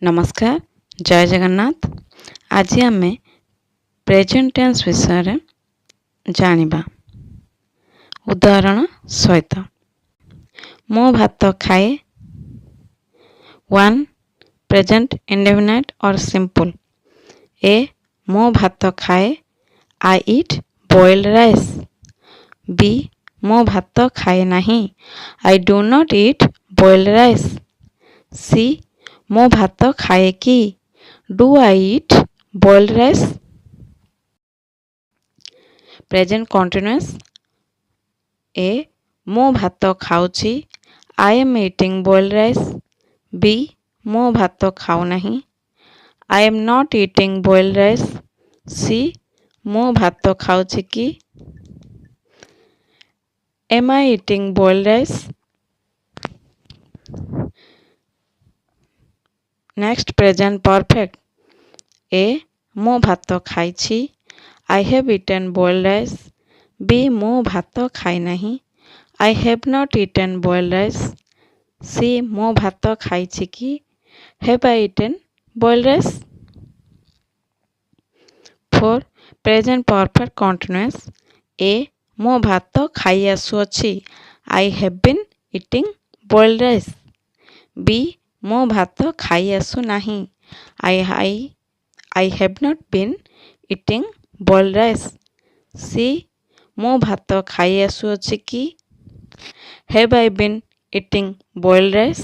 नमस्कार जय जगन्नाथ। आज आम प्रेजेंट टेंस विषय जानिबा। उदाहरण सहित मो भात खाए। 1 प्रेजेंट इंडेफिनाइट और सिंपल। ए मो भात खाए I eat boiled rice. B मो भात खाए नहीं I do not eat boiled rice. C मो भात खाए कि do I eat boiled rice. Present continuous. A मो भात खाऊची I am eating boiled rice. B मो भात खाऊ नहीं I am not eating boiled rice. C मो भात खाऊची कि am I eating boiled rice. Next present perfect. A मो भात खाई I have eaten boiled rice. B मो भात खाई नहीं I have not eaten boiled rice. C मो भात खाई कि have I eaten boiled rice. 4 present perfect continuous. A मो भात खाई आसुअछि I have been eating boiled rice. B मो भात खाई आसु नहीं I have not been eating boiled rice. C मो भात खाई आसुअछि कि have I been eating boiled rice.